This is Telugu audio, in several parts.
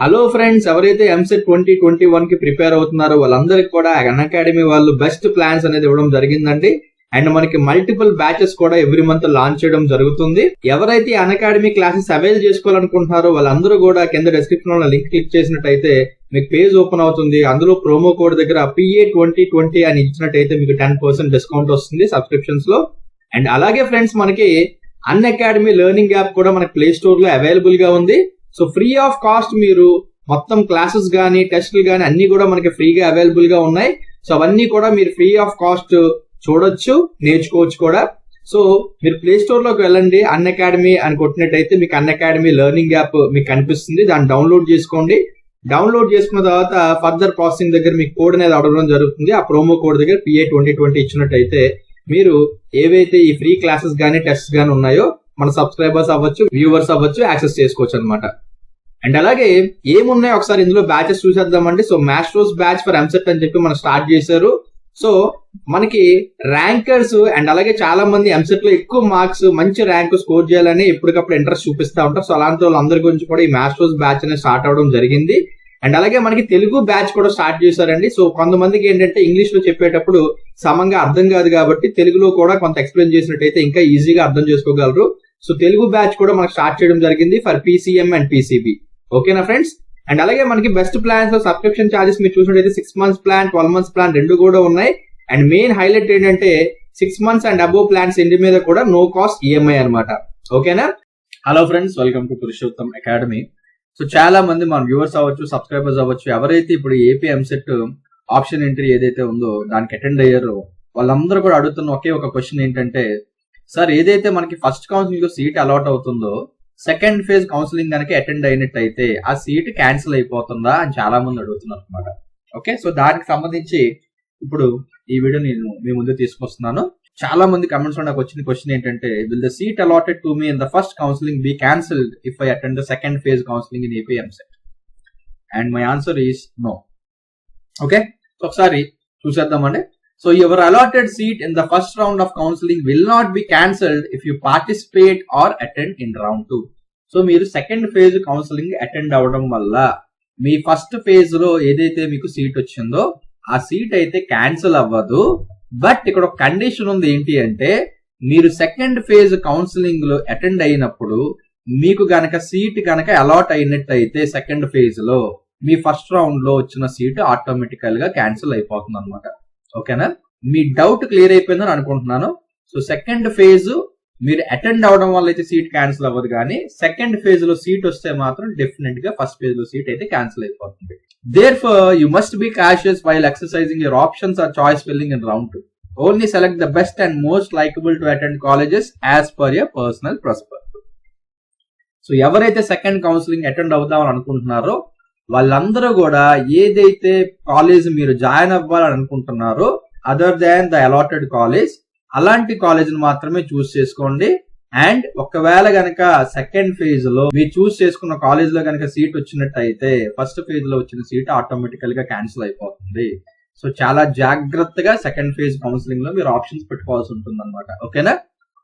హలో ఫ్రెండ్స్, ఎవరైతే ఎంసెట్ 2021 కి ప్రిపేర్ అవుతున్నారో వాళ్ళందరికీ కూడా అన్అకాడమీ వాళ్ళు బెస్ట్ ప్లాన్స్ అనేది ఇవ్వడం జరిగిందండి. అండ్ మనకి మల్టిపుల్ బ్యాచెస్ కూడా ఎవ్రీ మంత్ లాంచ్ చేయడం జరుగుతుంది. ఎవరైతే అన్అకాడమీ క్లాసెస్ అవైల్ చేసుకోవాలనుకుంటున్నారో వాళ్ళందరూ కూడా కింద డిస్క్రిప్షన్ లో లింక్ క్లిక్ చేసినట్టయితే మీకు పేజ్ ఓపెన్ అవుతుంది. అందులో ప్రోమో కోడ్ దగ్గర PA2020 అని ఇచ్చినట్టయితే మీకు 10% డిస్కౌంట్ వస్తుంది సబ్స్క్రిప్షన్స్ లో. అండ్ అలాగే ఫ్రెండ్స్, మనకి అన్అకాడమీ లెర్నింగ్ యాప్ కూడా మనకి ప్లే స్టోర్ లో అవైలబుల్ గా ఉంది. సో ఫ్రీ ఆఫ్ కాస్ట్ మీరు మొత్తం క్లాసెస్ గానీ టెస్టులు గానీ అన్ని కూడా మనకి ఫ్రీగా అవైలబుల్ గా ఉన్నాయి. సో అవన్నీ కూడా మీరు ఫ్రీ ఆఫ్ కాస్ట్ చూడొచ్చు, నేర్చుకోవచ్చు కూడా. సో మీరు ప్లే స్టోర్ లోకి వెళ్ళండి, అన్అకాడమీ అని కొట్టినట్టయితే మీకు అన్అకాడమీ లెర్నింగ్ యాప్ మీకు కనిపిస్తుంది. దాన్ని డౌన్లోడ్ చేసుకోండి. డౌన్లోడ్ చేసుకున్న తర్వాత ఫర్దర్ ప్రాసెసింగ్ దగ్గర మీకు కోడ్ అనేది అడగడం జరుగుతుంది. ఆ ప్రోమో కోడ్ దగ్గర PA2020 ఇచ్చినట్టయితే మీరు ఏవైతే ఈ ఫ్రీ క్లాసెస్ గానీ టెస్ట్ గానీ ఉన్నాయో మన సబ్స్క్రైబర్స్ అవ్వచ్చు, వ్యూవర్స్ అవ్వచ్చు, యాక్సెస్ చేసుకోవచ్చు అనమాట. అండ్ అలాగే ఏమున్నాయి ఒకసారి ఇందులో బ్యాచెస్ చూసేద్దామండి. So masters batch for EAMCET అని చెప్పి మనం స్టార్ట్ చేశారు. సో మనకి ర్యాంకర్స్ అండ్ అలాగే చాలా మంది ఎంసెట్ లో ఎక్కువ మార్క్స్, మంచి ర్యాంక్ స్కోర్ చేయాలని ఎప్పటికప్పుడు ఇంట్రెస్ట్ చూపిస్తా ఉంటారు. సో అలాంటి వాళ్ళందరి గురించి కూడా ఈ మాస్టర్స్ బ్యాచ్ అనేది స్టార్ట్ అవడం జరిగింది. అండ్ అలాగే మనకి తెలుగు బ్యాచ్ కూడా స్టార్ట్ చేశారండి. సో కొంతమందికి ఏంటంటే ఇంగ్లీష్ లో చెప్పేటప్పుడు సమంగా అర్థం కాదు కాబట్టి తెలుగులో కూడా కొంత ఎక్స్ప్లెయిన్ చేసినట్టయితే ఇంకా ఈజీగా అర్థం చేసుకోగలరు. సో తెలుగు బ్యాచ్ కూడా మనకు స్టార్ట్ చేయడం జరిగింది ఫర్ PCM అండ్ PCB. ఓకేనా ఫ్రెండ్స్? అండ్ అలాగే మనకి బెస్ట్ ప్లాన్స్ లో సబ్స్క్రిప్షన్ చార్జెస్ మీరు చూసినట్టయితే 6 months ప్లాన్, 12 months ప్లాన్ రెండు కూడా ఉన్నాయి. అండ్ మెయిన్ హైలైట్ ఏంటంటే 6 months అండ్ అబోవ్ ప్లాన్స్ ఇంటి మీద కూడా నో కాస్ట్ EMI అనమాట. ఓకేనా? Hello friends, welcome to Purushottam academy. So చాలా మంది మన వ్యూవర్స్ అవ్వచ్చు, సబ్స్క్రైబర్స్ అవ్వచ్చు, ఎవరైతే ఇప్పుడు ఏపీ ఎంసెట్ ఆప్షన్ ఎంట్రీ ఏదైతే ఉందో దానికి అటెండ్ అయ్యారో వాళ్ళందరూ కూడా అడుగుతున్న ఒకే ఒక క్వశ్చన్ ఏంటంటే, సార్ ఏదైతే మనకి ఫస్ట్ కౌన్సిలింగ్ లో సీట్ అలాట్ అవుతుందో సెకండ్ ఫేజ్ కౌన్సిలింగ్ కనుక అటెండ్ అయినట్టయితే ఆ సీట్ క్యాన్సిల్ అయిపోతుందా అని చాలా మంది అడుగుతున్నారు అనమాట. ఓకే, సో దానికి సంబంధించి ఇప్పుడు ఈ వీడియో నేను మీ ముందు తీసుకొస్తున్నాను. చాలా మంది కమెంట్స్ లో నాకు వచ్చిన క్వశ్చన్ ఏంటంటే, will the seat allotted to me in the first counselling be cancelled if I attend the second phase counselling in AP EAMCET? And my answer is no. Okay, ఒకసారి చూసేద్దామండి. So your allotted seat in the first round of counseling will not be cancelled if you participate or attend in round 2. So మీరు సెకండ్ ఫేజ్ కౌన్సిలింగ్ అటెండ్ అవ్వడం వల్ల మీ ఫస్ట్ ఫేజ్ లో ఏదైతే మీకు సీట్ వచ్చిందో ఆ సీట్ అయితే క్యాన్సిల్ అవ్వదు. బట్ ఇక్కడ ఒక కండిషన్ ఉంది. ఏంటి అంటే, మీరు సెకండ్ ఫేజ్ కౌన్సిలింగ్ లో అటెండ్ అయినప్పుడు మీకు గనక సీట్ గనక అలాట్ అయినట్టయితే సెకండ్ ఫేజ్ లో మీ ఫస్ట్ రౌండ్ లో వచ్చిన సీట్ ఆటోమేటికల్ గా క్యాన్సిల్ అయిపోతుంది అనమాట. ఓకేనా? మీ డౌట్ క్లియర్ అయిపోయిందని అనుకుంటున్నాను. సో సెకండ్ ఫేజ్ మీరు అటెండ్ అవడం వల్ల అయితే సీట్ క్యాన్సిల్ అవ్వదు, కానీ సెకండ్ ఫేజ్ లో సీట్ వస్తే మాత్రం డెఫినెట్ గా ఫస్ట్ ఫేజ్ లో సీట్ అయితే క్యాన్సిల్ అయిపోతుంది. Therefore, you must be cautious while exercising your options or choice filling in round 2. Only select the best and most likable to attend colleges as per your personal preference. So ఎవరైతే సెకండ్ కౌన్సిలింగ్ అటెండ్ అవుదామని అనుకుంటున్నారో వాళ్ళందరూ కూడా ఏదైతే కాలేజ్ మీరు జాయిన్ అవ్వాలని అనుకుంటున్నారో other than the allotted college, అలాంటి కాలేజ్ మాత్రమే చూస్ చేసుకోండి. అండ్ ఒకవేళ గనక సెకండ్ ఫేజ్ లో మీరు చూస్ చేసుకున్న కాలేజ్ లో గనక సీట్ వచ్చినట్టయితే ఫస్ట్ ఫేజ్ లో వచ్చిన సీట్ ఆటోమేటికల్ గా క్యాన్సిల్ అయిపోతుంది. సో చాలా జాగ్రత్తగా సెకండ్ ఫేజ్ కౌన్సిలింగ్ లో మీరు ఆప్షన్స్ పెట్టుకోవాల్సి ఉంటుంది అనమాట. ఓకేనా?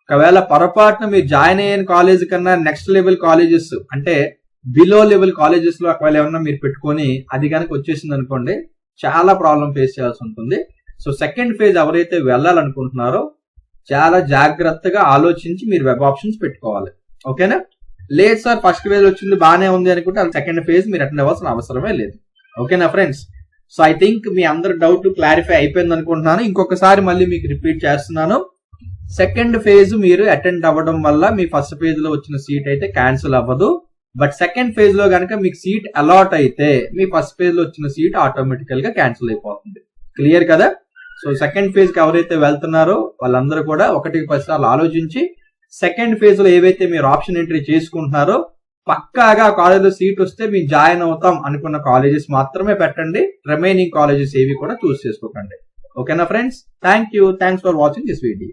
ఒకవేళ పొరపాటున మీరు జాయిన్ అయిన కాలేజ్ కన్నా నెక్స్ట్ లెవెల్ కాలేజెస్ అంటే బిలో లెవెల్ కాలేజెస్ లో ఒకవేళ ఏమన్నా మీరు పెట్టుకొని అది కనుక వచ్చేసింది అనుకోండి, చాలా ప్రాబ్లం ఫేస్ చేయాల్సి ఉంటుంది. సో సెకండ్ ఫేజ్ ఎవరైతే వెళ్ళాలనుకుంటున్నారో చాలా జాగ్రత్తగా ఆలోచించి మీరు వెబ్ ఆప్షన్స్ పెట్టుకోవాలి. ఓకేనా? లేదు సార్ ఫస్ట్ ఫేజ్ వచ్చింది బాగానే ఉంది అనుకుంటే సెకండ్ ఫేజ్ మీరు అటెండ్ అవ్వాల్సిన అవసరమే లేదు. ఓకేనా ఫ్రెండ్స్? సో ఐ థింక్ మీ అందరి డౌట్ క్లారిఫై అయిపోయింది అనుకుంటున్నాను. ఇంకొకసారి మళ్ళీ మీకు రిపీట్ చేస్తున్నాను. సెకండ్ ఫేజ్ మీరు అటెండ్ అవ్వడం వల్ల మీ ఫస్ట్ ఫేజ్ లో వచ్చిన సీట్ అయితే క్యాన్సిల్ అవ్వదు. బట్ సెకండ్ ఫేజ్ లో కనుక మీకు సీట్ అలాట్ అయితే మీ ఫస్ట్ ఫేజ్ లో వచ్చిన సీట్ ఆటోమేటికల్ గా క్యాన్సిల్ అయిపోతుంది. క్లియర్ కదా? సో సెకండ్ ఫేజ్ కి ఎవరైతే వెళ్తున్నారో వాళ్ళందరూ కూడా 1-10 సార్లు ఆలోచించి సెకండ్ ఫేజ్ లో ఏవైతే మీరు ఆప్షన్ ఎంట్రీ చేసుకుంటున్నారో పక్కాగా కాలేజ్ లో సీట్ వస్తే మీరు జాయిన్ అవుతాం అనుకున్న కాలేజెస్ మాత్రమే పెట్టండి. రిమైనింగ్ కాలేజెస్ ఏవి కూడా చూస్ చేసుకోకండి. ఓకేనా friends? Thank you. Thanks for watching this video.